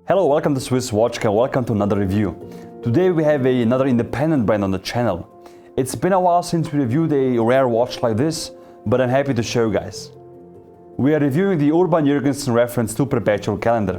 Hello, welcome to Swiss Watch and welcome to another review. Today we have another independent brand on the channel. It's been a while since we reviewed a rare watch like this, but I'm happy to show you guys. We are reviewing the Urban Jürgensen reference to Perpetual calendar.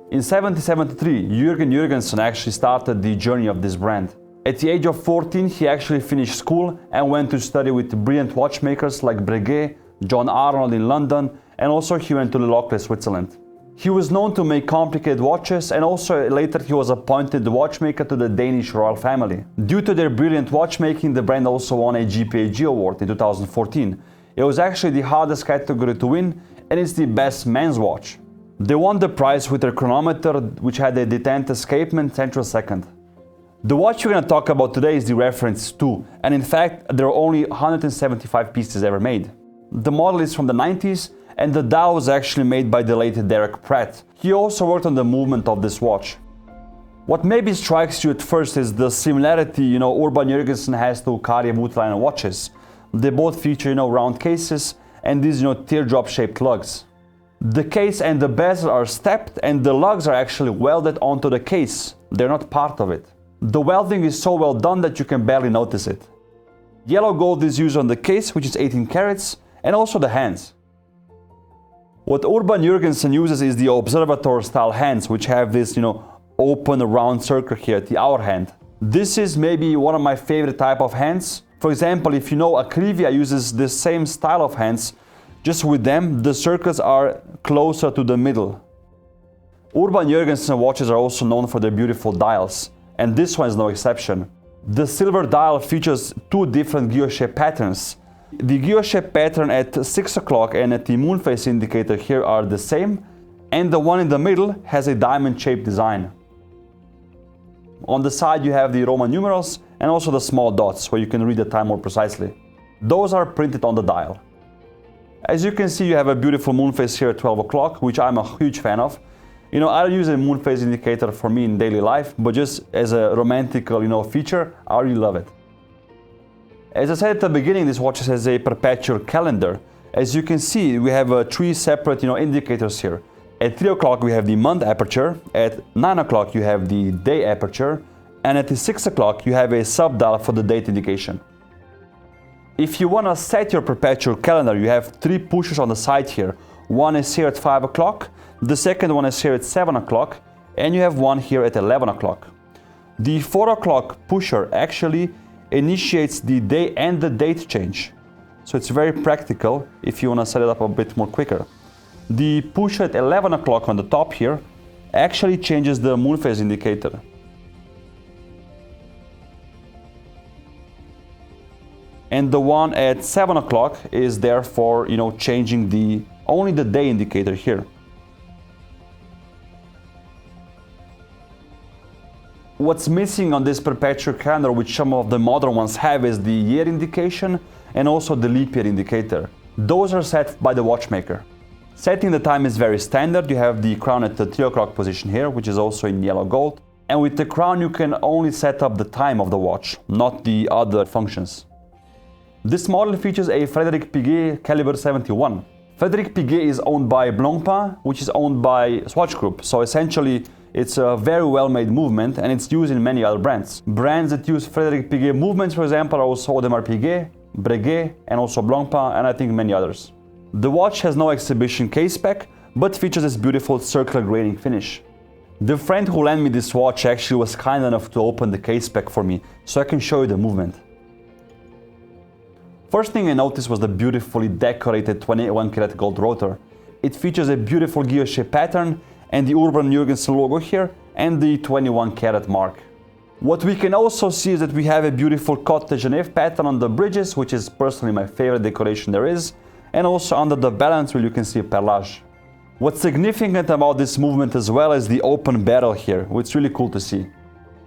In 1773, Jürgen Jürgensen actually started the journey of this brand. At the age of 14, he actually finished school and went to study with brilliant watchmakers like Breguet, John Arnold in London, and also he went to Le, Switzerland. He was known to make complicated watches, and also later he was appointed the watchmaker to the Danish royal family. Due to their brilliant watchmaking, the brand also won a GPAG award in 2014. It was actually the hardest category to win, and it's the best men's watch. They won the prize with their chronometer, which had a detent escapement central second. The watch we're going to talk about today is the reference 2, and in fact there are only 175 pieces ever made. The model is from the 90s, and the dial was actually made by the late Derek Pratt. He also worked on the movement of this watch. What maybe strikes you at first is the similarity, Urban Jürgensen has to Cartier Voutilainen watches. They both feature, round cases and these, teardrop shaped lugs. The case and the bezel are stepped, and the lugs are actually welded onto the case. They're not part of it. The welding is so well done that you can barely notice it. Yellow gold is used on the case, which is 18 carats, and also the hands. What Urban Jürgensen uses is the observatory style hands, which have this, open round circle here at the hour hand. This is maybe one of my favorite type of hands. For example, if you know Akrivia uses the same style of hands, just with them, the circles are closer to the middle. Urban Jürgensen watches are also known for their beautiful dials, and this one is no exception. The silver dial features two different guilloche patterns. The guilloche pattern at 6 o'clock and at the moon phase indicator here are the same, and the one in the middle has a diamond-shaped design. On the side you have the Roman numerals and also the small dots where you can read the time more precisely. Those are printed on the dial. As you can see, you have a beautiful moon phase here at 12 o'clock, which I'm a huge fan of. I don't use a moon phase indicator for me in daily life, but just as a romantical, feature, I really love it. As I said at the beginning, this watch has a perpetual calendar. As you can see, we have three separate indicators here. At 3 o'clock we have the month aperture, at 9 o'clock you have the day aperture, and at the 6 o'clock you have a sub-dial for the date indication. If you want to set your perpetual calendar, you have three pushers on the side here. One is here at 5 o'clock, the second one is here at 7 o'clock, and you have one here at 11 o'clock. The 4 o'clock pusher actually initiates the day and the date change. So it's very practical if you want to set it up a bit more quicker. The push at 11 o'clock on the top here actually changes the moon phase indicator. And the one at 7 o'clock is therefore, changing only the day indicator here. What's missing on this perpetual calendar, which some of the modern ones have, is the year indication and also the leap year indicator. Those are set by the watchmaker. Setting the time is very standard. You have the crown at the 3 o'clock position here, which is also in yellow gold. And with the crown you can only set up the time of the watch, not the other functions. This model features a Frederique Piguet caliber 71. Frederique Piguet is owned by Blancpain, which is owned by Swatch Group. So essentially, it's a very well-made movement, and it's used in many other brands. Brands that use Frederique Piguet movements, for example, are also Audemars Piguet, Breguet, and also Blancpain, and I think many others. The watch has no exhibition case pack, but features this beautiful circular grading finish. The friend who lent me this watch actually was kind enough to open the case pack for me, so I can show you the movement. First thing I noticed was the beautifully decorated 21 karat gold rotor. It features a beautiful guilloche pattern and the Urban Jürgensen logo here and the 21 karat mark. What we can also see is that we have a beautiful Côte de Genève pattern on the bridges, which is personally my favorite decoration there is, and also under the balance wheel you can see a perlage. What's significant about this movement as well is the open barrel here, which is really cool to see.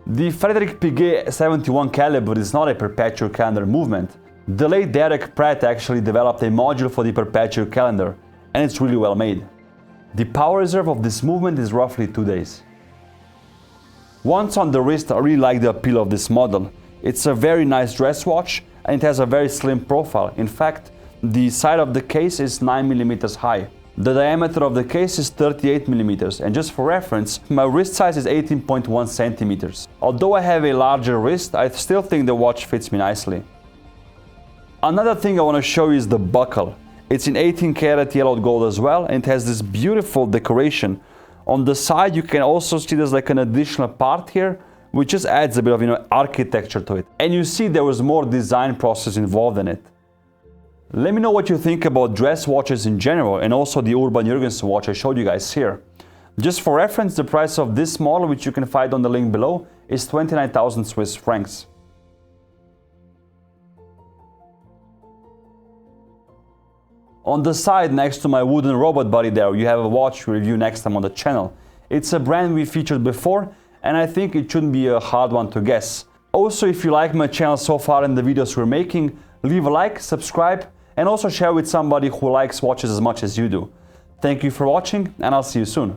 The Frederique Piguet 71 caliber is not a perpetual calendar movement. The late Derek Pratt actually developed a module for the perpetual calendar, and it's really well made. The power reserve of this movement is roughly 2 days. Once on the wrist, I really like the appeal of this model. It's a very nice dress watch, and it has a very slim profile. In fact, the side of the case is 9 mm high. The diameter of the case is 38 millimeters, and just for reference, my wrist size is 18.1 centimeters. Although I have a larger wrist, I still think the watch fits me nicely. Another thing I want to show you is the buckle. It's in 18 karat yellowed gold as well, and it has this beautiful decoration. On the side you can also see there's like an additional part here, which just adds a bit of architecture to it. And you see there was more design process involved in it. Let me know what you think about dress watches in general, and also the Urban Jürgensen watch I showed you guys here. Just for reference, the price of this model, which you can find on the link below, is 29,000 Swiss francs. On the side next to my wooden robot body there, you have a watch review next time on the channel. It's a brand we featured before, and I think it shouldn't be a hard one to guess. Also, if you like my channel so far and the videos we're making, leave a like, subscribe, and also share with somebody who likes watches as much as you do. Thank you for watching, and I'll see you soon.